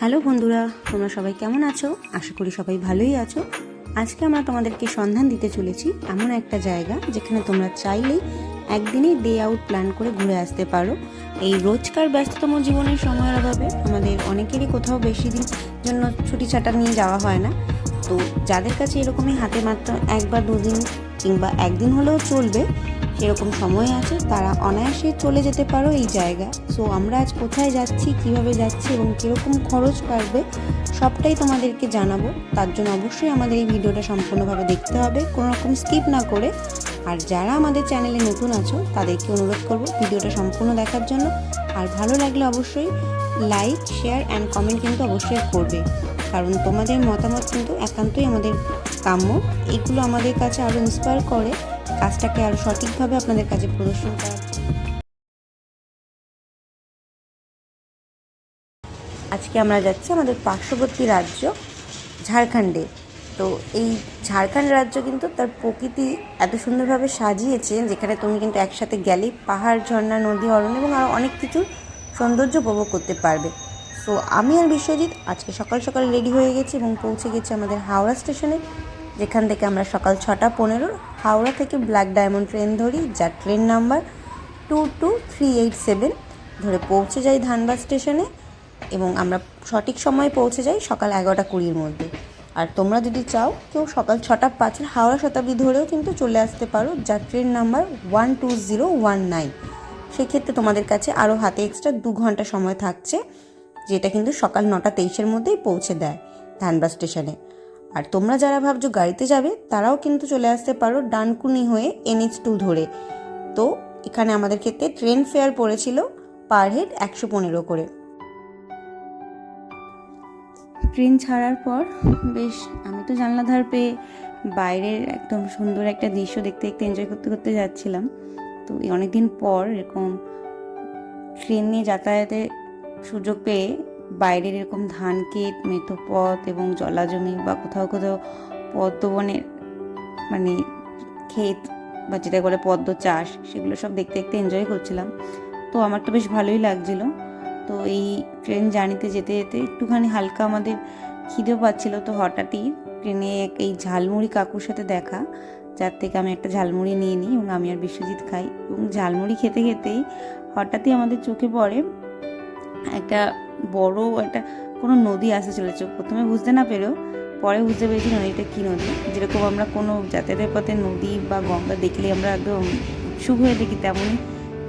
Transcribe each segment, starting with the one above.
Hello বন্ধুরা, তোমরা সবাই কেমন আছো? আশা করি সবাই ভালোই আছো। আজকে আমরা তোমাদেরকে সন্ধান দিতে চলেছি এমন একটা জায়গা যেখানে তোমরা চাইলেই একদিনেই ডে আউট প্ল্যান করে ঘুরে আসতে পারো। এই রোজকার ব্যস্ততম জীবনের সময়ের অভাবে আমাদের অনেকেরই কোথাও বেশি দিন জন্য ছুটি ছাটা নিয়ে যাওয়া হয় না। তো যাদের কাছে এরকমই হাতে মাত্র এক বা দুদিন কিংবা একদিন হলেও চলবে সেরকম সময় আছে, তারা অনায়াসে চলে যেতে পারো এই জায়গা। সো আমরা আজ কোথায় যাচ্ছি, কিভাবে যাচ্ছি এবং কীরকম খরচ বাড়বে সবটাই তোমাদেরকে জানাবো। তার জন্য অবশ্যই আমাদের এই ভিডিওটা সম্পূর্ণভাবে দেখতে হবে, কোনো রকম স্কিপ না করে। আর যারা আমাদের চ্যানেলে নতুন আছো তাদেরকে অনুরোধ করব ভিডিওটা সম্পূর্ণ দেখার জন্য। আর ভালো লাগলে অবশ্যই লাইক, শেয়ার অ্যান্ড কমেন্ট কিন্তু অবশ্যই করবে, কারণ তোমাদের মতামত কিন্তু একান্তই আমাদের কাম্য। এগুলো আমাদের কাছে আরও ইন্সপায়ার করে কাজটাকে আরও সঠিকভাবে আপনাদের কাছে প্রদর্শন করার। আজকে আমরা যাচ্ছি আমাদের পার্শ্ববর্তী রাজ্য ঝাড়খণ্ডে। তো এই ঝাড়খণ্ড রাজ্য কিন্তু তার প্রকৃতি এত সুন্দরভাবে সাজিয়েছে, যেখানে তুমি কিন্তু একসাথে গেলেই পাহাড়, ঝর্ণা, নদী, অরণ্য এবং আরও অনেক কিছুর সৌন্দর্য উপভোগ করতে পারবে। তো আমি আর বিশ্বজিৎ আজকে সকাল সকাল রেডি হয়ে গেছি এবং পৌঁছে গেছি আমাদের হাওড়া স্টেশনে, যেখান থেকে আমরা সকাল 6:15 হাওড়া থেকে ব্ল্যাক ডায়মন্ড ট্রেন ধরি, যার ট্রেন নাম্বার 22387 ধরে পৌঁছে যাই ধানবাদ স্টেশনে এবং আমরা সঠিক সময়ে পৌঁছে যাই সকাল 11:20 মধ্যে। আর তোমরা যদি চাও কেউ সকাল 6:05 হাওড়া শতাব্দী ধরেও কিন্তু চলে আসতে পারো, যার ট্রেন নাম্বার 12019। সেক্ষেত্রে তোমাদের কাছে আরও হাতে এক্সট্রা 2 ঘন্টা সময় থাকছে, যেটা কিন্তু সকাল 9:23 মধ্যেই পৌঁছে দেয় ধানবাদ স্টেশনে। আর তোমরা যারা ভাবছো গাড়িতে যাবে তারাও কিন্তু চলে আসতে পারো ডানকুনি হয়ে NH2 ধরে। তো এখানে আমাদের ক্ষেত্রে ট্রেন ফেয়ার পড়েছিল পার হেড 115 করে। ট্রেন ছাড়ার পর বেশ আমি তো জানলা ধার পেয়ে বাইরের একদম সুন্দর একটা দৃশ্য দেখতে দেখতে এনজয় করতে করতে যাচ্ছিলাম। তো অনেকদিন পর এরকম ট্রেন নিয়ে যাতায়াতের সুযোগ পেয়ে বাইরের এরকম ধান ক্ষেত, মেঠো পথ এবং জলাজমি বা কোথাও কোথাও পদ্মবনের মানে ক্ষেত বা যেটা বলে পদ্ম চাষ, সেগুলো সব দেখতে দেখতে এনজয় করছিলাম। তো আমার তো বেশ ভালোই লাগছিলো। তো এই ট্রেন জার্নিতে যেতে যেতে একটুখানি হালকা আমাদের খিদেও পাচ্ছিল। তো হঠাৎই ট্রেনে এই ঝালমুড়ি কাকুর সাথে দেখা, যার থেকে আমি একটা ঝালমুড়ি নিয়ে নিই এবং আমি আর বিশ্বজিৎ খাই। এবং ঝালমুড়ি খেতে খেতেই হঠাৎই আমাদের চোখে পড়ে একটা বড় একটা কোনো নদী আসতে চলেছে। প্রথমে বুঝতে না পেরেও পরে বুঝতে পেরেছি নদীটা কী নদী। যেরকম আমরা কোনো যাতায়াতের পথে নদী বা গঙ্গা দেখলে আমরা একদম উৎসুক হয়ে দেখি, তেমনই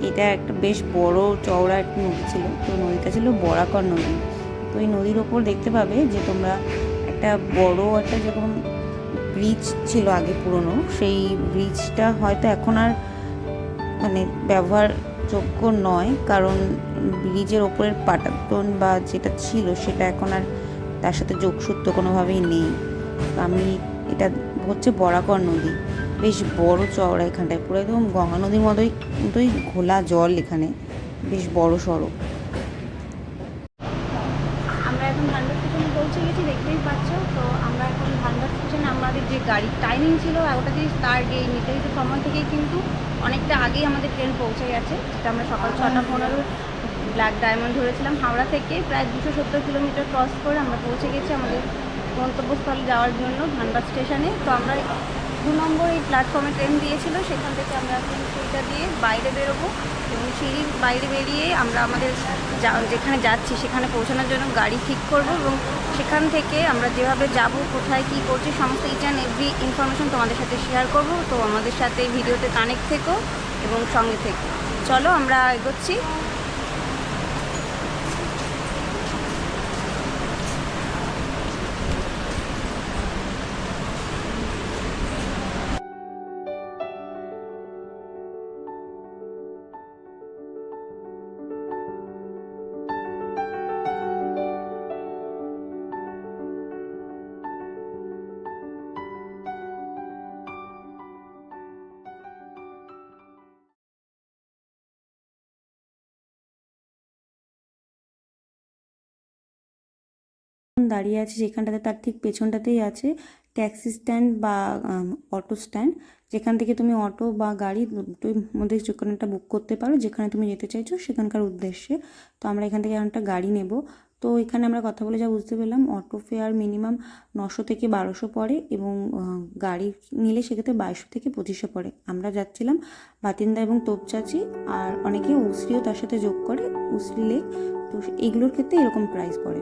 এটা একটা বেশ বড় চওড়া একটা নদী ছিল। তো নদীটা ছিল বরাকর নদী। তো এই নদীর ওপর দেখতে পাবে যে তোমরা একটা বড় একটা যেরকম ব্রিজ ছিল আগে পুরনো, সেই ব্রিজটা হয়তো এখন আর ব্যবহারযোগ্য নয়, কারণ ব্রিজের ওপরের পাটাতন বা যেটা ছিল সেটা এখন আর তার সাথে যোগসূত্র কোনোভাবেই নেই। আমি এটা হচ্ছে বরাকর নদী, বেশ বড় চওড়া। এখানটায় পুরো একদম গঙ্গা নদীর মতোই ঘোলা জল, এখানে বেশ বড় সড়ো। আমরা এখন ধানবাদ স্টেশনে পৌঁছে গেছি, দেখতেই পাচ্ছ। তো আমরা এখন ধানবাদ স্টেশনে আমাদের যে গাড়ির টাইমিং ছিল ওটা দিয়ে তার এই নির্ধারিত সময় থেকেই কিন্তু অনেকটা আগেই আমাদের ট্রেন পৌঁছে গেছে, যেটা আমরা সকাল 6:15 ব্ল্যাক ডায়মন্ড ধরেছিলাম। হাওড়া থেকে প্রায় 270 কিলোমিটার ক্রস করে আমরা পৌঁছে গেছি আমাদের গন্তব্যস্থলে যাওয়ার জন্য ধানবাদ স্টেশনে। তো আমরা 2 নম্বর এই প্ল্যাটফর্মে ট্রেন দিয়েছিল, সেখান থেকে আমরা এখন সিঁড়িটা দিয়ে বাইরে বেরোবো এবং সিঁড়ির বাইরে বেরিয়ে আমরা আমাদের যেখানে যাচ্ছি সেখানে পৌঁছানোর জন্য গাড়ি ঠিক করব এবং সেখান থেকে আমরা যেভাবে যাব, কোথায় কী করছি, সমস্ত ইচ অ্যান্ড এভরি ইনফরমেশন তোমাদের সাথে শেয়ার করব। তো আমাদের সাথে ভিডিওতে কানেক্ট থেকো এবং সঙ্গে থেকো। চলো আমরা এগোচ্ছি। দাঁড়িয়ে আছে যেখানটাতে, তার ঠিক পেছনটাতেই আছে ট্যাক্সি স্ট্যান্ড বা অটো স্ট্যান্ড, যেখান থেকে তুমি অটো বা গাড়ি দুটোর মধ্যে যে কোনো একটা বুক করতে পারো যেখানে তুমি যেতে চাইছো সেখানকার উদ্দেশ্যে। তো আমরা এখান থেকে একটা গাড়ি নেব। তো এখানে আমরা কথা বলে যা বুঝতে পেলাম, অটো ফেয়ার মিনিমাম 900 থেকে 1200 পড়ে, এবং গাড়ি নিলে সেক্ষেত্রে 2200 থেকে 2500 পড়ে। আমরা যাচ্ছিলাম বাতিন্দা এবং তোপচাচি, আর অনেকে উসরিও তার সাথে যোগ করে, উসরি লেক। তো এইগুলোর ক্ষেত্রে এরকম প্রাইস পড়ে।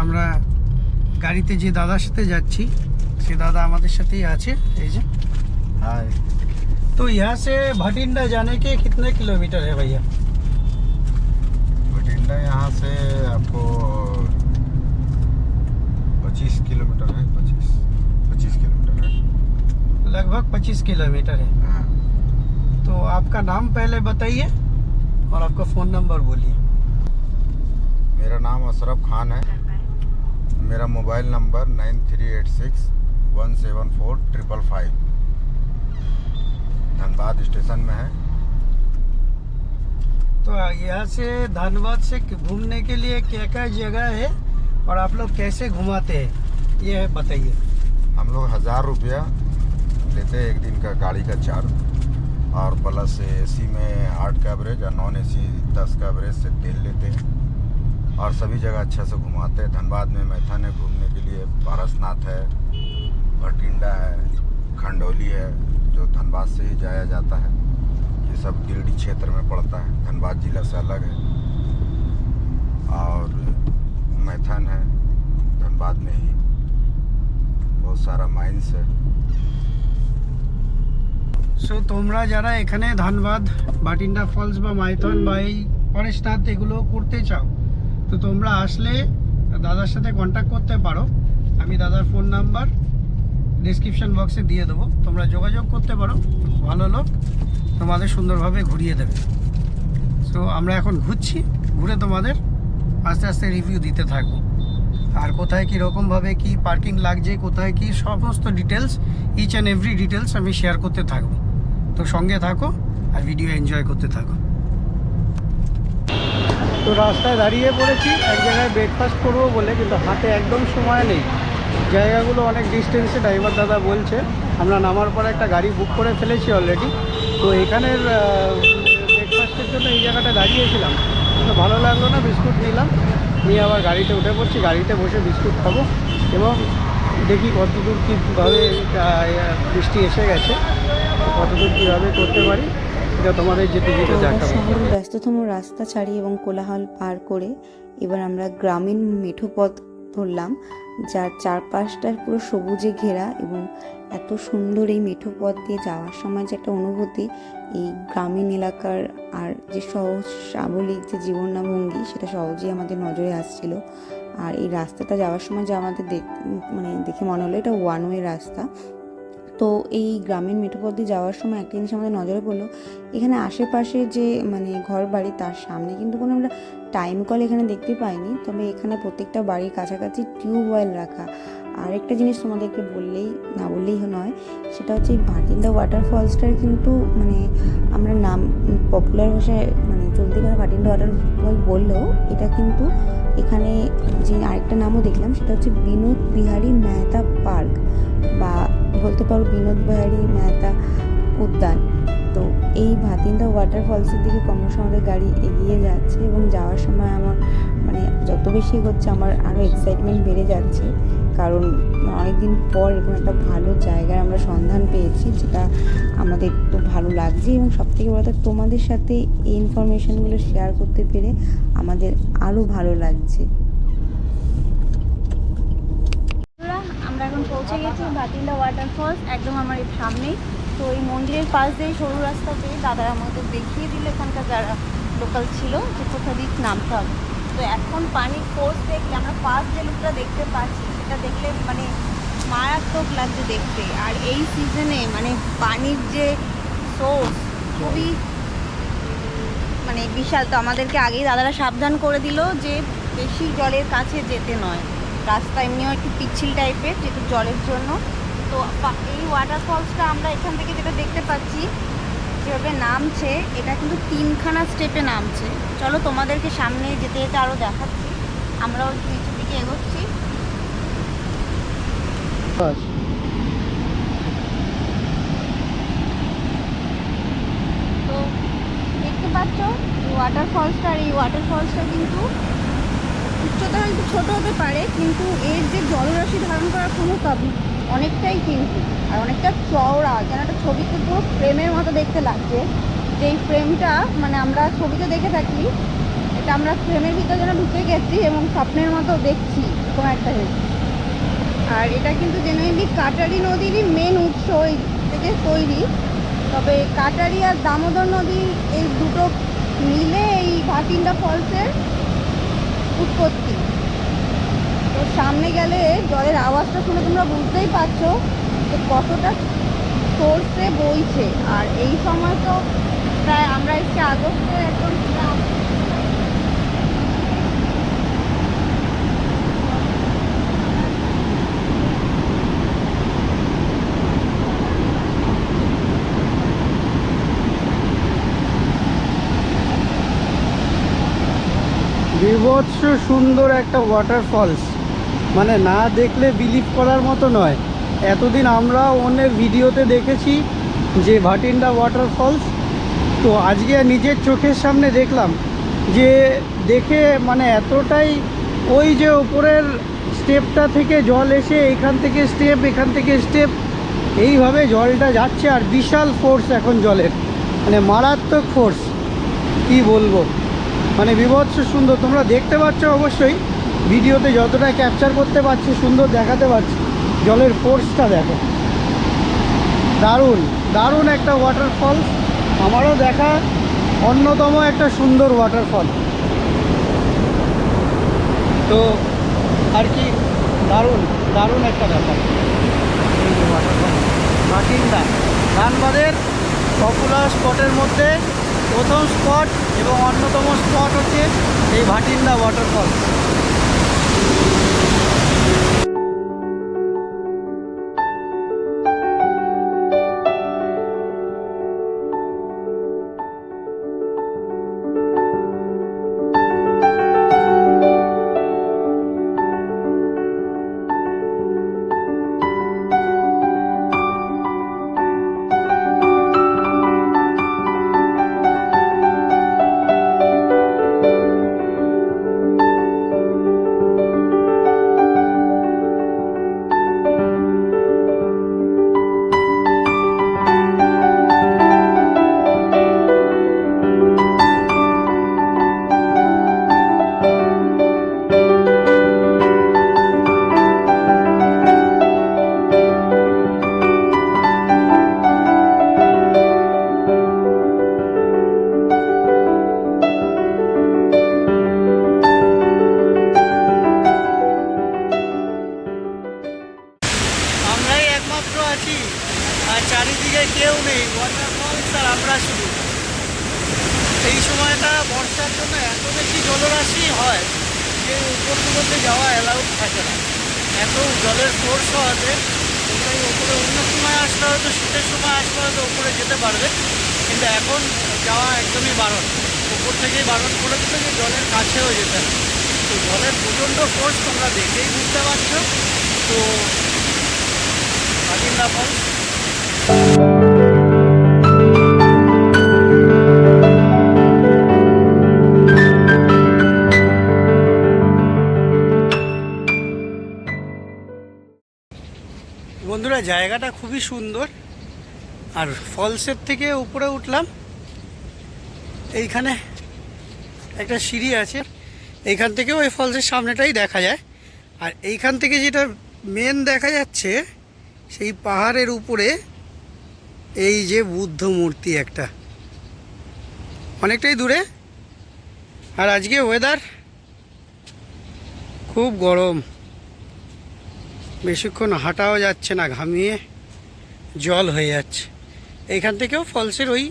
আমরা গাড়িতে যে দাদার সাথে যাচ্ছি, সে দাদা আমাদের সাথেই আছে, এই যে। हाय। तो यहाँ से भटिंडा जाने के कितने किलोमीटर है भैया? बठिंडा यहाँ से आपको 25 किलोमीटर है। 25 किलोमीटर है। लगभग 25 किलोमीटर है। हाँ। तो आपका नाम पहले बताइए और आपका फ़ोन नंबर बोलिए। मेरा नाम अशरफ खान है। मेरा मोबाइल नंबर 9386174555। धनबाद स्टेशन में है। तो यहाँ से धनबाद से घूमने के लिए क्या क्या जगह है और आप लोग कैसे घुमाते हैं, ये बताइए। हम लोग 1000 रुपया लेते हैं एक दिन का गाड़ी का चार्ज, और प्लस एसी में 8 का एवरेज और नॉन एसी 10 का एवरेज से तेल लेते हैं, और सभी जगह अच्छा से घुमाते हैं। धनबाद में मैथन है घूमने के लिए, पारसनाथ है, भटिंडा है, खंडोली है, जो धनबाद से ही जाया जाता है। ये सब गिरिडीह क्षेत्र में पड़ता है, धनबाद जिला से अलग है। और मैथन है धनबाद में ही, बहुत सारा माइंस है। সো তোমরা যারা এখানে ধানবাদ, বাটিন্ডা ফলস বা মাইথন বা এই পরেশনাথ এগুলো করতে চাও, তো তোমরা আসলে দাদার সাথে কন্ট্যাক্ট করতে পারো। আমি দাদার ফোন নাম্বার ডিসক্রিপশন বক্সে দিয়ে দেবো, তোমরা যোগাযোগ করতে পারো। ভালো লোক, তোমাদের সুন্দরভাবে ঘুরিয়ে দেবে। সো আমরা এখন ঘুরছি, ঘুরে তোমাদের আস্তে আস্তে রিভিউ দিতে থাকবো, আর কোথায় কীরকমভাবে কি পার্কিং লাগছে, কোথায় কি সমস্ত details, each and every details আমি শেয়ার করতে থাকবো। তো সঙ্গে থাকো আর ভিডিও এনজয় করতে থাকো। তো রাস্তায় দাঁড়িয়ে পড়েছি এক জায়গায় ব্রেকফাস্ট করবো বলে, কিন্তু হাতে একদম সময় নেই। জায়গাগুলো অনেক ডিস্টেন্সে, ড্রাইভার দাদা বলছে। আমরা নামার পরে একটা গাড়ি বুক করে ফেলেছি অলরেডি। তো এখানের ব্রেকফাস্টের জন্য এই জায়গাটা দাঁড়িয়েছিলাম, কিন্তু ভালো লাগলো না, বিস্কুট নিলাম, নিয়ে আবার গাড়িতে উঠে পড়ছি। গাড়িতে বসে বিস্কুট খাবো এবং দেখি কতদূর কীভাবে বৃষ্টি এসে গেছে, কতদূর কীভাবে করতে পারি এটা তোমাদের যেতে যেতে দেখাবো। শহরের ব্যস্ততম রাস্তা ছাড়ি এবং কোলাহল পার করে এবার আমরা গ্রামীণ মেঠো পথ ধরলাম, যার চারপাশটা পুরো সবুজে ঘেরা, এবং এত সুন্দর এই মেঠো পথ দিয়ে যাওয়ার সময় যে একটা অনুভূতি, এই গ্রামীণ এলাকার আর যে সহজ স্বাভাবিক যে জীবনভঙ্গি, সেটা সহজেই আমাদের নজরে আসছিল। আর এই রাস্তাটা যাওয়ার সময় যে আমাদের দেখে মনে হলো এটা ওয়ান ওয়ে রাস্তা। তো এই গ্রামীণ মেঠো পথ দিয়ে যাওয়ার সময় একটা জিনিস আমাদের নজরে পড়লো, এখানে আশেপাশে যে ঘর বাড়ি, তার সামনে কিন্তু কোনো আমরা টাইম কল এখানে দেখতে পাইনি, তবে এখানে প্রত্যেকটা বাড়ির কাছাকাছি টিউবওয়েল রাখা। আর একটা জিনিস তোমাদেরকে না বললেই নয়, সেটা হচ্ছে এই ভাটিন্ডা ওয়াটারফলসটার কিন্তু আমরা নাম পপুলার ভাষায় চলতি কথা ভাটিন্ডা ওয়াটারফল বললেও, এটা কিন্তু এখানে যে আরেকটা নামও দেখলাম, সেটা হচ্ছে বিনোদ বিহারী মেহতা পার্ক, বা বলতে পারো বিনোদ বিহারী মেহতা উদ্যান। তো এই ভাতিন্দা ওয়াটারফলসের দিকে ক্রমশ আমাদের গাড়ি এগিয়ে যাচ্ছে, এবং যাওয়ার সময় আমার যত বেশি হচ্ছে আমার আরও এক্সাইটমেন্ট বেড়ে যাচ্ছে, কারণ অনেকদিন পর এরকম একটা ভালো জায়গার আমরা সন্ধান পেয়েছি, যেটা আমাদের একটু ভালো লাগছে, এবং সবথেকে বড় কথা তোমাদের সাথে এই ইনফরমেশনগুলো শেয়ার করতে পেরে আমাদের আরও ভালো লাগছে। আমরা এখন পৌঁছে গেছি ভাতিন্দা ওয়াটারফলস, একদম আমার এই সামনেই। তো এই মন্দিরের পাশ দিয়ে সরু রাস্তা পেয়ে দাদা আমাদের দেখিয়ে দিল এখানকার যারা লোকাল ছিল যে কোথা দিয়ে নামতে হবে। তো এখন পানির ফোর্স দেখলে, আমরা ফার্স্ট যে লুকটা দেখতে পাচ্ছি সেটা দেখলে মারাত্মক লাগছে দেখতে। আর এই সিজনে পানির যে সোর্স খুবই বিশাল। তো আমাদেরকে আগেই দাদারা সাবধান করে দিল যে বেশি জলের কাছে যেতে নয়, রাস্তা এমনিও একটু পিচ্ছিল টাইপের যেহেতু জলের জন্য। তো এই ওয়াটারফলসটা আমরা এখান থেকে যেটা দেখতে পাচ্ছি যেভাবে নামছে, এটা কিন্তু 3খানা স্টেপে নামছে। চলো তোমাদেরকে সামনে যেতে যেতে আরও দেখাচ্ছি। আমরাও নিচের দিকে এগোচ্ছি। তো দেখতে পাচ্ছ ওয়াটারফলসটা, আর এই ওয়াটারফলসটা কিন্তু উচ্চতা একটু ছোটো হতে পারে, কিন্তু এর যে জলরাশি ধারণ করার ক্ষমতা অনেকটাই, কিন্তু আর অনেকটা চওড়া, যেন একটা ছবিতে পুরো ফ্রেমের মতো দেখতে লাগছে। যেই ফ্রেমটা মানে আমরা ছবিতে দেখে থাকি, এটা আমরা ফ্রেমের ভিতরে যেন ঢুকে গেছি এবং স্বপ্নের মতো দেখছি কোনো একটা জিনিস। আর এটা কিন্তু জেনারেলি কাটারি নদীরই মেন উৎস থেকে তৈরি। তবে কাটারি আর দামোদর নদী এই দুটো মিলে এই ভাটিন্ডা ফলসের উৎপত্তি। তো সামনে গেলে জলের আওয়াজটা শুনে তোমরা বুঝতেই পারছো যে কতটা সোর্সে বইছে। আর এই সময় তো প্রায় আমরা এসছি আগস্টে, একদম বিভৎস সুন্দর একটা ওয়াটারফলস, মানে না দেখলে বিলিভ করার মতো নয়। এতদিন আমরা অন্যের ভিডিওতে দেখেছি যে ভাটিন্ডা ওয়াটারফলস, তো আজকে নিজের চোখের সামনে দেখলাম। যে দেখে মানে এতটাই, ওই যে উপরের স্টেপটা থেকে জল এসে এখান থেকে স্টেপ, এখান থেকে স্টেপ, এইভাবে জলটা যাচ্ছে। আর বিশাল ফোর্স এখন জলের, মানে মারাত্মক ফোর্স, কি বলবো, মানে বিভৎস সুন্দর। তোমরা দেখতে পাচ্ছ অবশ্যই ভিডিওতে, যতটা ক্যাপচার করতে পারছি সুন্দর দেখাতে পারছি। জলের ফোর্সটা দেখো, দারুণ দারুণ একটা ওয়াটারফল। আমারও দেখা অন্যতম একটা সুন্দর ওয়াটারফল। তো আর কি দারুণ দারুণ একটা ব্যাপার এই যে ওয়াটারফল। ভাটিন্ডা ধানবাদের পপুলার স্পটের মধ্যে প্রথম স্পট এবং অন্যতম স্পট হচ্ছে এই ভাটিন্ডা ওয়াটারফল। আর চারিদিকে কেউ নেই, ওয়াটারফলস আর আমরা শুধু। এই সময়টা বর্ষার জন্য এত বেশি জলরাশি হয় যে উপরগুলোতে যাওয়া অ্যালাউড থাকে না, এত জলের ফোর্স হওয়াতে। তোমরা এই ওপরে অন্য সময় আসলে হয়তো, শীতের সময় আসলে হয়তো ওপরে যেতে পারবে, কিন্তু এখন যাওয়া একদমই বারণ। উপর থেকেই বারণ করে দিল যে জলের কাছেও যেতে না। তো জলের প্রচণ্ড ফোর্স তোমরা দেখেই বুঝতে পারছো। তো ভাটিন্ডা ফলস। বন্ধুরা জায়গাটা খুবই সুন্দর। আর ফলসের থেকে উপরে উঠলাম, এইখানে একটা সিঁড়ি আছে, এইখান থেকেও ওই ফলসের সামনেটাই দেখা যায়। আর এইখান থেকে যেটা মেন দেখা যাচ্ছে, সেই পাহাড়ের উপরে এই যে বুদ্ধ মূর্তি একটা, অনেকটাই দূরে। আর আজকে ওয়েদার খুব গরম, বেশিক্ষণ হাঁটাও যাচ্ছে না, ঘামিয়ে জল হয়ে যাচ্ছে। এইখান থেকেও ফলসের ওই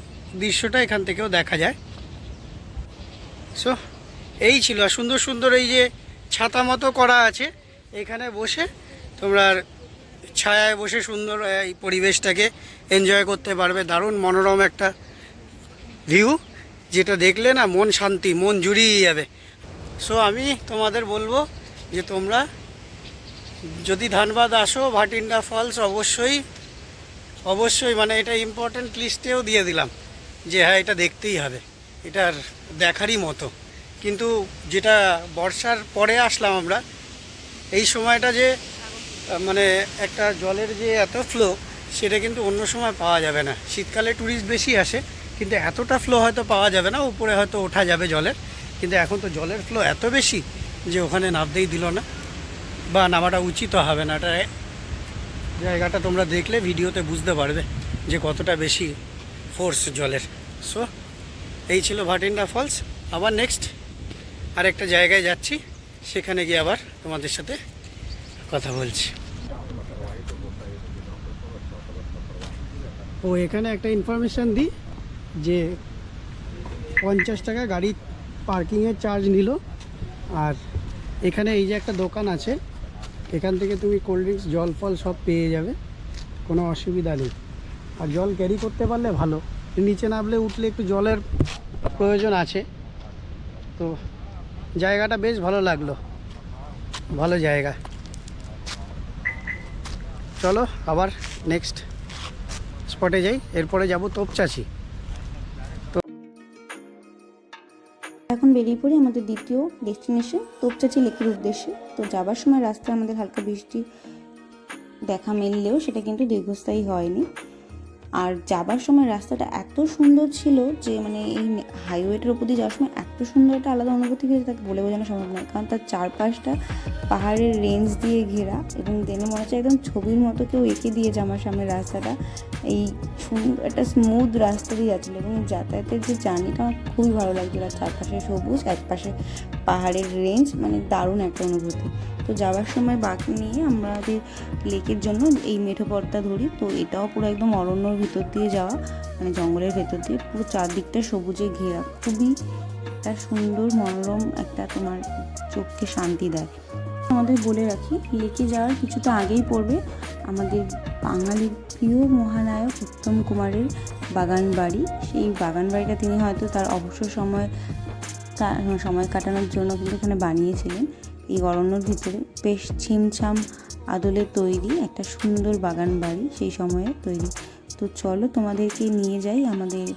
দৃশ্যটা এখান থেকেও দেখা যায়। সো এই ছিল। আর সুন্দর সুন্দর এই যে ছাতা মতো করা আছে, এখানে বসে তোমরা ছায়ায় বসে সুন্দর এই পরিবেশটাকে এনজয় করতে পারবে। দারুণ মনোরম একটা ভিউ, যেটা দেখলে না মন শান্তি, মন জুড়িয়ে যাবে। সো আমি তোমাদের বলবো যে তোমরা যদি ধানবাদ আসো, ভাটিন্ডা ফলস অবশ্যই মানে এটা ইম্পর্টেন্ট লিস্টেও দিয়ে দিলাম যে হ্যাঁ এটা দেখতেই হবে, এটার দেখারই মতো। কিন্তু যেটা বর্ষার পরে আসলাম আমরা, এই সময়টা যে মানে একটা জলের যে এত ফ্লো, সেটা কিন্তু অন্য সময় পাওয়া যাবে না। শীতকালে ট্যুরিস্ট বেশি আসে, কিন্তু এতটা ফ্লো হয়তো পাওয়া যাবে না। উপরে হয়তো ওঠা যাবে জলের, কিন্তু এখন তো জলের ফ্লো এত বেশি যে ওখানে নামতেই দিল না, বা নামাটা উচিত হবে না। এটা জায়গাটা তোমরা দেখলে ভিডিওতে বুঝতে পারবে যে কতটা বেশি ফোর্স জলের। সো এই ছিল ভাটিন্ডা ফলস। আবার নেক্সট আরেকটা জায়গায় যাচ্ছি, সেখানে গিয়ে আবার তোমাদের সাথে কথা বলছি। ও এখানে একটা ইনফরমেশান দিই যে 50 টাকা গাড়ি পার্কিংয়ের চার্জ নিল। আর এখানে এই যে একটা দোকান আছে, এখান থেকে তুমি কোল্ড ড্রিঙ্কস, জল ফল সব পেয়ে যাবে, কোনো অসুবিধা নেই। আর জল ক্যারি করতে পারলে ভালো, নিচে নামলে উঠলে একটু জলের প্রয়োজন আছে। তো জায়গাটা বেশ ভালো লাগলো, ভালো জায়গা। চলো আবার নেক্সট স্পটে যাই, এরপরে যাব তোপচাচি। এখন বেরিয়ে পড়ি আমাদের দ্বিতীয় ডেস্টিনেশন তোপচাচি লেকের উদ্দেশ্যে। তো যাবার সময় রাস্তায় আমাদের হালকা বৃষ্টি দেখা মিললেও সেটা কিন্তু দীর্ঘস্থায়ী হয়নি। আর যাবার সময় রাস্তাটা এত সুন্দর ছিল যে মানে এই হাইওয়েটার উপর দিয়ে যাওয়ার সময় এত সুন্দর একটা আলাদা অনুভূতি হয়েছে, তাকে বলে বোঝানো সম্ভব নয়। কারণ তার চারপাশটা পাহাড়ের রেঞ্জ দিয়ে ঘেরা, এবং দেখে মনে হচ্ছে একদম ছবির মতো কেউ এঁকে দিয়েছে আমার সামনে রাস্তাটা। এই সুন্দর একটা স্মুথ রাস্তা দিয়ে যাচ্ছিলো, এবং যাতায়াতের যে জার্নিটা আমার খুবই ভালো লাগছিল। আর চারপাশে সবুজ, একপাশে পাহাড়ের রেঞ্জ, মানে দারুণ একটা অনুভূতি। তো যাওয়ার সময় বাঁক নিয়ে আমাদের লেকের জন্য এই মেঠো পথটা ধরি। তো এটাও পুরো একদম অরণ্যর ভিতর দিয়ে যাওয়া, মানে জঙ্গলের ভেতর দিয়ে, পুরো চারদিকটা সবুজে ঘেরা, খুবই একটা সুন্দর মনোরম, একটা তোমার চোখকে শান্তি দেয়। আমাদের বলে রাখি, লেকে যাওয়ার কিছুটা আগেই পড়বে আমাদের বাঙালির প্রিয় মহানায়ক উত্তম কুমারের বাগান বাড়ি। সেই বাগান বাড়িটা তিনি হয়তো তার অবসর সময় কাটানোর জন্য কিন্তু এখানে বানিয়েছিলেন। এই অরণ্যর ভিতরে বেশ ছিমছাম আদলে তৈরি একটা সুন্দর বাগান বাড়ি, সেই সময়ে তৈরি। তো চলো তোমাদেরকে নিয়ে যাই আমাদের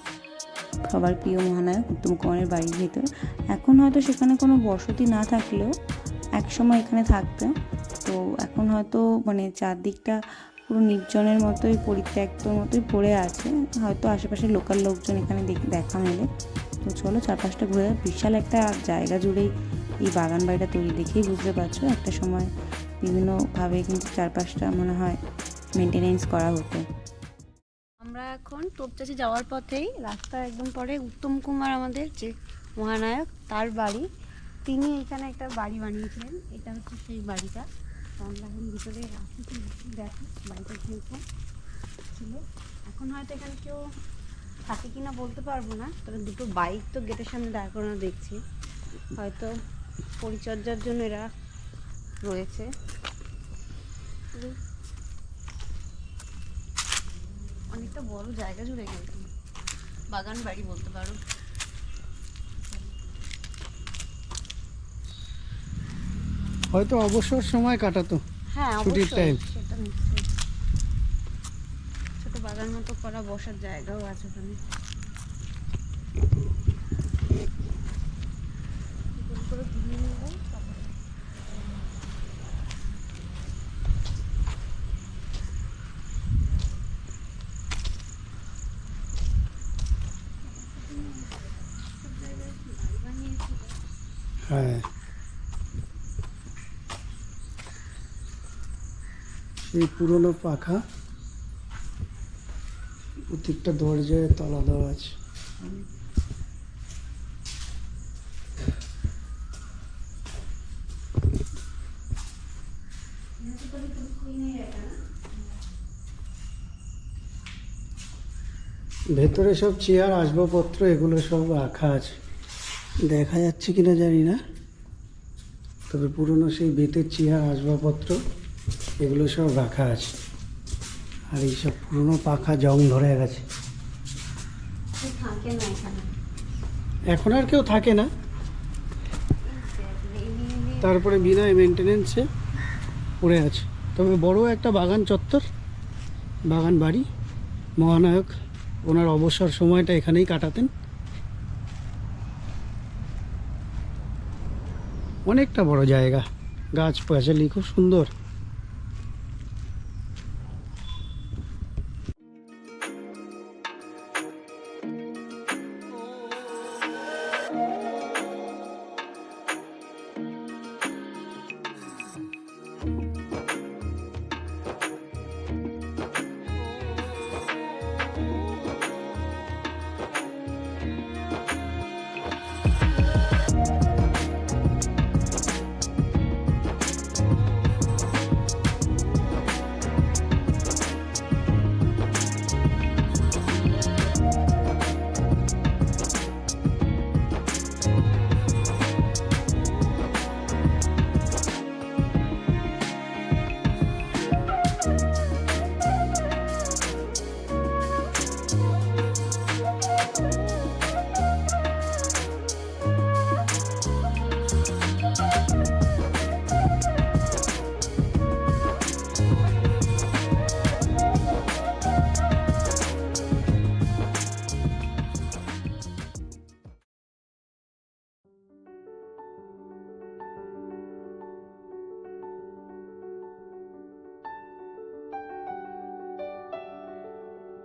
সবার প্রিয় মহানায়ক উত্তম কুমারের বাড়ির ভিতরে। এখন হয়তো সেখানে কোনো বসতি না থাকলেও একসময় এখানে থাকতো। তো এখন হয়তো মানে চারদিকটা পুরো নির্জনের মতোই, পরিত্যক্তর মতোই পড়ে আছে, হয়তো আশেপাশে লোকাল লোকজন এখানে দেখা মেলে। তো চলো চারপাশটা ঘুরে, বিশাল একটা জায়গা জুড়েই এই বাগান বাড়িটা তৈরি, দেখেই বুঝতে পারছো একটা সময় বিভিন্নভাবে কিন্তু চারপাশটা মনে হয় মেনটেনেন্স করা হতো। আমরা এখন তোপচাচি যাওয়ার পথেই রাস্তার একদম পরে উত্তম কুমার আমাদের যে মহানায়ক, তার বাড়ি। তিনি এখানে একটা বাড়ি বানিয়েছিলেন, এটা হচ্ছে সেই বাড়িটা। তো আমরা এখন ভিতরে আসি, দেখো বাড়িটা কীরকম ছিল। এখন হয়তো এখানে কেউ থাকে কিনা বলতে পারবো না, তবে দুটো বাইক তো গেটের সামনে দাঁড় করানো দেখছি, হয়তো পরিচর্যার জন্য এরা রয়েছে। অনেকটা বড় জায়গা জুড়ে কিন্তু বাগান বাড়ি বলতে পারো। হয়তো অবসর সময় কাটাতো, হ্যাঁ ছুটির টাইম। সেটা নিশ্চয়ই। ছোট বাগান মতো করা, বসার জায়গাও আছে ওখানে। হ্যাঁ, সেই পুরনো পাখা, প্রত্যেকটা দরজায় তালা দেওয়া আছে। ভেতরে সব চেয়ার, আসবাবপত্র, এগুলো সব রাখা আছে, দেখা যাচ্ছে কিনা জানি না, তবে পুরনো সেই বেতের চেয়ার, আসবাবপত্র এগুলো সব রাখা আছে। আর এইসব পুরনো পাখা জং ধরে গেছে, থাকে না এখানে। এখন আর কেউ থাকে না, তারপরে বিনা মেনটেনেন্সে পড়ে আছে। তবে বড় একটা বাগান চত্বর, বাগান বাড়ি। মহানায়ক ওনার অবসর সময়টা এখানেই কাটাতেন। অনেকটা বড় জায়গা, গাছ পাঁচালি খুব সুন্দর।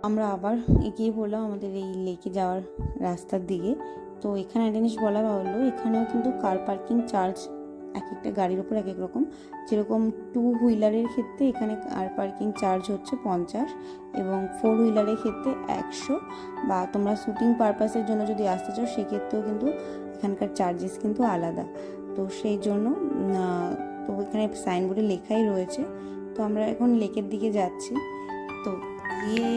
আমরা আবার এগিয়ে পড়লাম আমাদের এই লেকে যাওয়ার রাস্তার দিকে। তো এখানে একটা জিনিস বলা হলো, এখানেও কিন্তু কার পার্কিং চার্জ এক একটা গাড়ির উপর এক এক রকম। যেরকম 2 হুইলারের ক্ষেত্রে এখানে কার পার্কিং চার্জ হচ্ছে 50 এবং 4 হুইলারের ক্ষেত্রে 100। বা তোমরা শুটিং পারপাসের জন্য যদি আসতে চাও সেক্ষেত্রেও কিন্তু এখানকার চার্জেস কিন্তু আলাদা। তো সেই জন্য তো এখানে সাইনবোর্ডে লেখাই রয়েছে। তো আমরা এখন লেকের দিকে যাচ্ছি। তো গিয়ে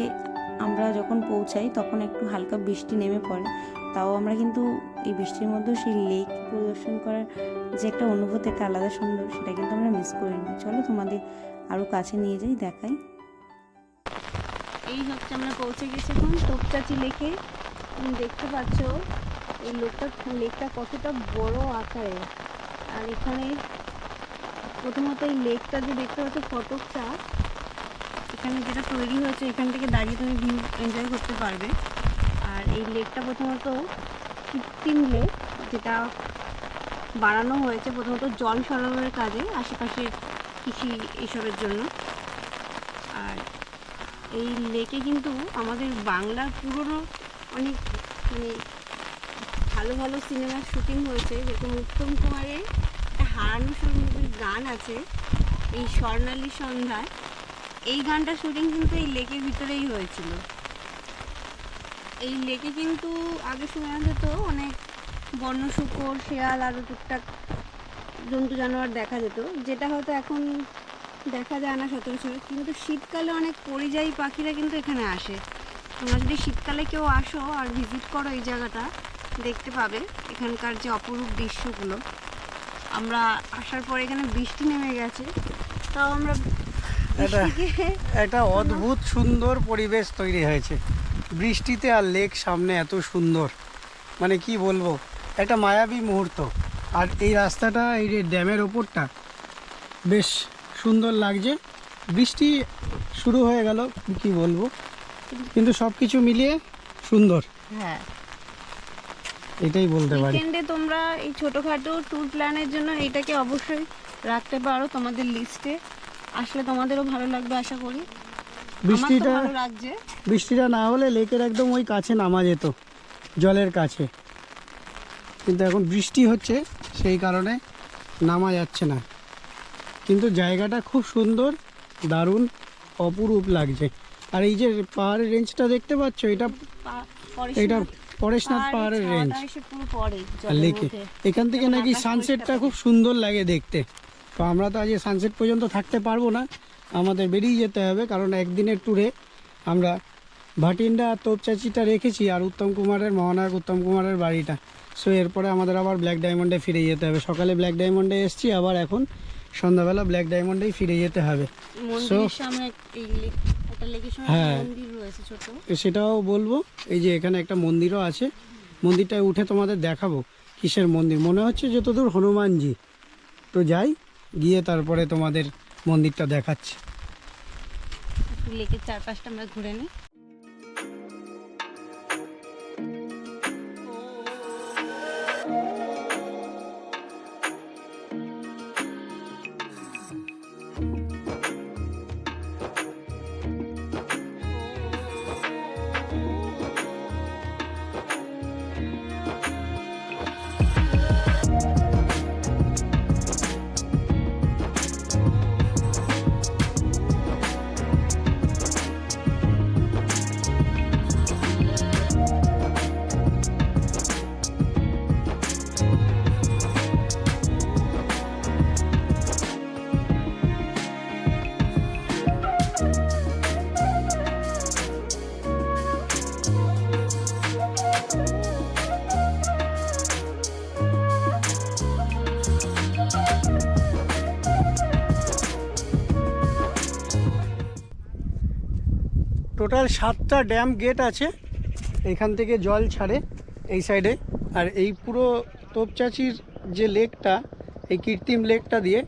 আমরা যখন পৌঁছাই তখন একটু হালকা বৃষ্টি নেমে পড়ে, তাও আমরা কিন্তু এই বৃষ্টির মধ্যেও সেই লেক পরিদর্শন করার যে একটা অনুভূতি, একটা আলাদা সুন্দর, সেটা কিন্তু আমরা মিস করিনি। চলো তোমাদের আরও কাছে নিয়ে যাই, দেখাই। এই হচ্ছে আমরা পৌঁছে গেছি এখন তোপচাচি লেকে। তুমি দেখতে পাচ্ছ এই লেকটা কতটা বড় আকারে। আর এখানে প্রথমত এই লেকটা যে দেখতে পাচ্ছ ফটক চাষ, এখানে যেটা তৈরি হয়েছে এখান থেকে দাঁড়িয়ে তুমি ভিউ এনজয় করতে পারবে। আর এই লেকটা প্রথমত কৃত্রিম লেক, যেটা বানানো হয়েছে প্রথমত জল সরবরাহের কাজে, আশেপাশে কৃষি এইসবের জন্য। আর এই লেকে কিন্তু আমাদের বাংলার পুরনো অনেক মানে ভালো ভালো সিনেমার শুটিং হয়েছে। যেরকম উত্তম কুমারের একটা হারানো সুন্দরী গান আছে, এই স্বর্ণালী সন্ধ্যায়, এই গানটার শুটিং কিন্তু এই লেকের ভিতরেই হয়েছিল। এই লেকে কিন্তু আগে শোনা যেত অনেক বন্য শূকর, শেয়াল আরও টুকটাক জন্তু জানোয়ার দেখা যেত, যেটা হয়তো এখন দেখা যায় না সচরাচর। কিন্তু শীতকালে অনেক পরিযায়ী পাখিরা কিন্তু এখানে আসে। তোমরা যদি শীতকালে কেউ আসো আর ভিজিট করো এই জায়গাটা, দেখতে পাবে এখানকার যে অপরূপ দৃশ্যগুলো। আমরা আসার পর এখানে বৃষ্টি নেমে গেছে, তাও আমরা একটা অদ্ভুত সুন্দর পরিবেশ তৈরি হয়েছে বৃষ্টিতে, আর লেক সামনে এত সুন্দর, মানে কি বলবো, একটা মায়াবী মুহূর্ত। আর এই রাস্তাটা, এই যে ড্যামের ওপরটা বেশ সুন্দর লাগছে। বৃষ্টি শুরু হয়ে গেল, কি বলবো, কিন্তু সব কিছু মিলিয়ে সুন্দর, হ্যাঁ এটাই বলতে পারি। উইকেন্ডে তোমরা এই ছোটোখাটো ট্যুর প্ল্যানের জন্য এটাকে অবশ্যই রাখতে পারো তোমাদের লিস্টে। আসলে তোমাদেরও ভালো লাগবে আশা করি। বৃষ্টিটা ভালো লাগছে। বৃষ্টিটা না হলে লেকের একদম ওই কাছে নামা যেত, জলের কাছে, কিন্তু এখন বৃষ্টি হচ্ছে সেই কারণে নামা যাচ্ছে না। কিন্তু জায়গাটা খুব সুন্দর, দারুণ অপরূপ লাগছে। আর এই যে পাহাড়ের রেঞ্জটা দেখতে পাচ্ছ, এটা পরেশনাথ পাহাড়ের রেঞ্জ আর লেকে। এখান থেকে নাকি সানসেটটা খুব সুন্দর লাগে দেখতে। তো আমরা তো আজ সানসেট পর্যন্ত থাকতে পারবো না, আমাদের বেরিয়ে যেতে হবে, কারণ একদিনের ট্যুরে আমরা ভাটিন্ডা আর তোপচাচিটা রেখেছি, আর মহানায়ক উত্তম কুমারের বাড়িটা। সো এরপরে আমাদের আবার ব্ল্যাক ডায়মন্ডে ফিরে যেতে হবে। সকালে ব্ল্যাক ডায়মন্ডে এসেছি, আবার এখন সন্ধ্যাবেলা ব্ল্যাক ডায়মন্ডেই ফিরে যেতে হবে। মন্দিরের সামনে একটা লেকের সময় হ্যাঁ। মন্দির রয়েছে ছোট। সেটাও বলবো। এই যে এখানে একটা মন্দিরও আছে, মন্দিরটায় উঠে তোমাদের দেখাবো কিসের মন্দির, মনে হচ্ছে যতদূর হনুমানজি। তো যাই, গিয়ে তারপরে তোমাদের মন্দিরটা দেখাচ্ছি। লেকের চারপাশটা আমরা ঘুরে নিই। টোটাল 7টা ড্যাম গেট আছে, এখান থেকে জল ছাড়ে এই সাইডে। আর এই পুরো তোপচাচির যে লেকটা, এই কৃত্রিম লেকটা দিয়ে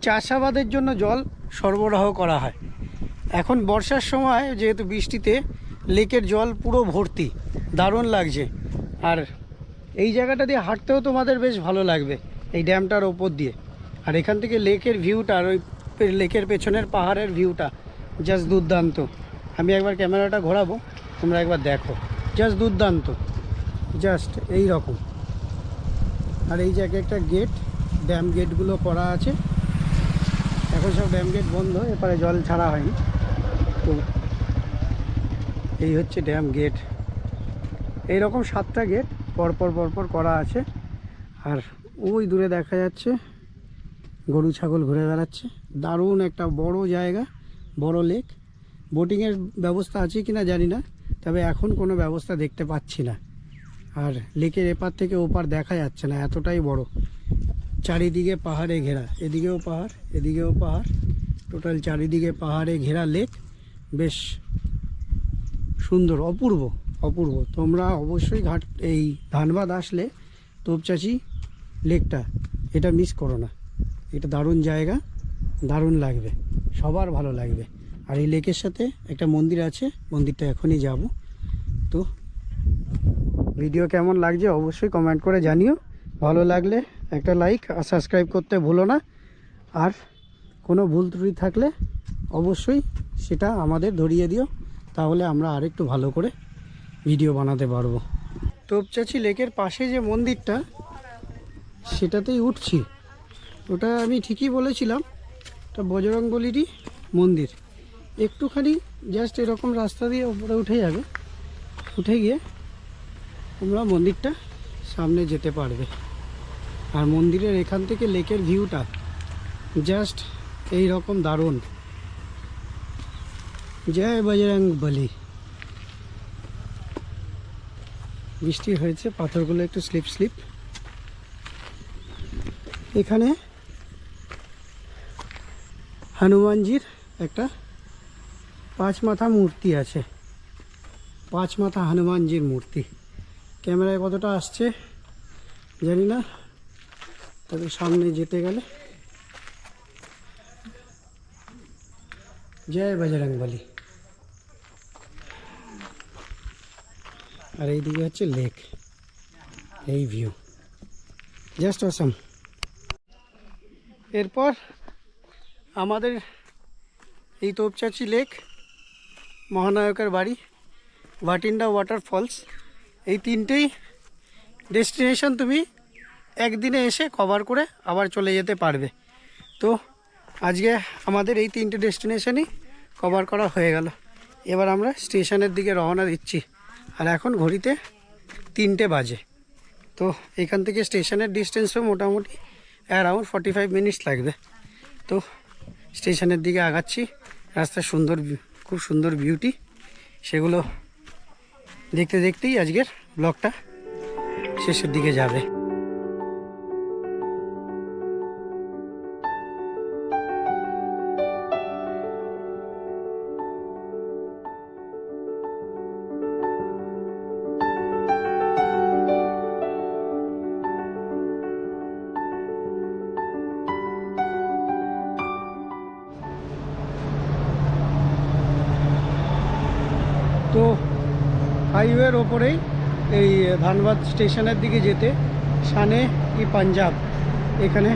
চাষাবাদের জন্য জল সরবরাহ করা হয়। এখন বর্ষার সময় যেহেতু বৃষ্টিতে লেকের জল পুরো ভর্তি, দারুণ লাগছে। আর এই জায়গাটা দিয়ে হাঁটতেও তোমাদের বেশ ভালো লাগবে, এই ড্যামটার ওপর দিয়ে। আর এখান থেকে লেকের ভিউটা, আর ওই লেকের পেছনের পাহাড়ের ভিউটা জাস্ট দুর্দান্ত। আমি একবার ক্যামেরাটা ঘোরাবো, তোমরা একবার দেখো, জাস্ট দুর্দান্ত, জাস্ট এই রকম। আর এই যে একটা গেট, ড্যাম গেটগুলো করা আছে, এখন সব ড্যাম গেট বন্ধ, এপারে জল ছাড়া হয়নি। তো এই হচ্ছে ড্যাম গেট, এইরকম 7টা গেট পরপর পরপর করা আছে। আর ওই দূরে দেখা যাচ্ছে গরু ছাগল ঘুরে বেড়াচ্ছে। দারুণ একটা বড় জায়গা, বড় লেক। বোটিংয়ের ব্যবস্থা আছে কি না জানি না, তবে এখন কোনো ব্যবস্থা দেখতে পাচ্ছি না। আর লেকের এপার থেকে ওপার দেখা যাচ্ছে না, এতটাই বড়। চারিদিকে পাহাড়ে ঘেরা, এদিকেও পাহাড় এদিকেও পাহাড়, টোটাল চারিদিকে পাহাড়ে ঘেরা লেক। বেশ সুন্দর, অপূর্ব অপূর্ব। তোমরা অবশ্যই এই ধানবাদ আসলে তোপচাচি লেকটা এটা মিস করো না। এটা দারুণ জায়গা, দারুণ লাগবে, সবার ভালো লাগবে। আর এই লেকের সাথে একটা মন্দির আছে, মন্দিরটা এখনই যাব। তো ভিডিও কেমন লাগছে অবশ্যই কমেন্ট করে জানিও। ভালো লাগলে একটা লাইক আর সাবস্ক্রাইব করতে ভুলো না। আর কোনো ভুল ত্রুটি থাকলে অবশ্যই সেটা আমাদের ধরিয়ে দিও, তাহলে আমরা আরেকটু ভালো করে ভিডিও বানাতে পারবো। তোপচাচি লেকের পাশে যে মন্দিরটা, সেটাতেই উঠছি। ওটা আমি ঠিকই বলেছিলাম, এটা বজরংবলীরই মন্দির। একটুখানি জাস্ট এরকম রাস্তা দিয়ে উপরে উঠে যাবে, উঠে গিয়ে তোমরা মন্দিরটা সামনে যেতে পারবে। আর মন্দিরের এখান থেকে লেকের ভিউটা জাস্ট এই রকম দারুণ। জয় বজরংবলী। বৃষ্টি হয়েছে, পাথরগুলো একটু স্লিপ স্লিপ। এখানে হনুমানজির একটা 5 মাথা মূর্তি আছে, 5 মাথা হনুমানজির মূর্তি। ক্যামেরায় কতটা আসছে জানি না, তবে সামনে যেতে গেলে। জয় বজরংবলী। আর এইদিকে হচ্ছে লেক, এই ভিউ জাস্ট অসাম। এরপর আমাদের এই তোপচাচি লেক, মহানায়কের বাড়ি, ভাটিন্ডা ওয়াটারফলস, এই তিনটেই ডেস্টিনেশন তুমি একদিনে এসে কভার করে আবার চলে যেতে পারবে। তো আজকে আমাদের এই 3টে ডেস্টিনেশনই কভার করা হয়ে গেল। এবার আমরা স্টেশনের দিকে রওনা দিচ্ছি। আর এখন ঘড়িতে 3টে বাজে। তো এখান থেকে স্টেশনের ডিস্টেন্সও মোটামুটি অ্যারাউন্ড 45 মিনিটস লাগবে। তো স্টেশনের দিকে আগাচ্ছি। রাস্তার সুন্দর, খুব সুন্দর বিউটি, সেগুলো দেখতে দেখতেই আজকের ব্লগটা শেষের দিকে যাবে। হাইওয়ের ওপরেই এই ধানবাদ স্টেশনের দিকে যেতে শানে ই পাঞ্জাব, এখানে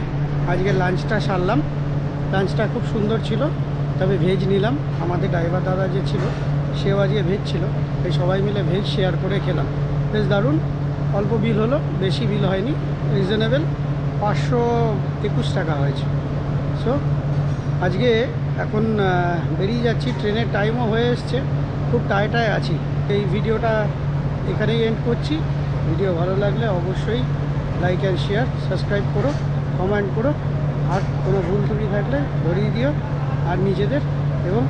আজকে লাঞ্চটা সারলাম। লাঞ্চটা খুব সুন্দর ছিল, তবে ভেজ নিলাম। আমাদের ড্রাইভার দাদা যে ছিল সেও আজকে ভেজ ছিল, এই সবাই মিলে ভেজ শেয়ার করে খেলাম। বেশ দারুণ, অল্প বিল হলো, বেশি বিল হয়নি, রিজনেবল, 521 টাকা হয়েছে। সো আজকে এখন বেরিয়ে যাচ্ছি, ট্রেনের টাইমও হয়ে এসছে, খুব টায়ার্ডায় আছি। এই ভিডিওটা এখানেই এন্ড করছি। ভিডিও ভালো লাগলে অবশ্যই লাইক অ্যান্ড শেয়ার, সাবস্ক্রাইব করো, কমেন্ট করো, আর কোনো ভুল ত্রুটি থাকলে ধরিয়ে দিও, আর নিজেদের এবং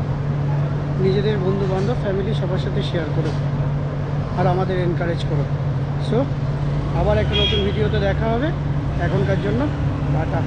নিজেদের বন্ধুবান্ধব ফ্যামিলি সবার সাথে শেয়ার করো, আর আমাদের এনকারেজ করো। সো আবার একটা নতুন ভিডিওতে দেখা হবে, এখনকার জন্য টাটা।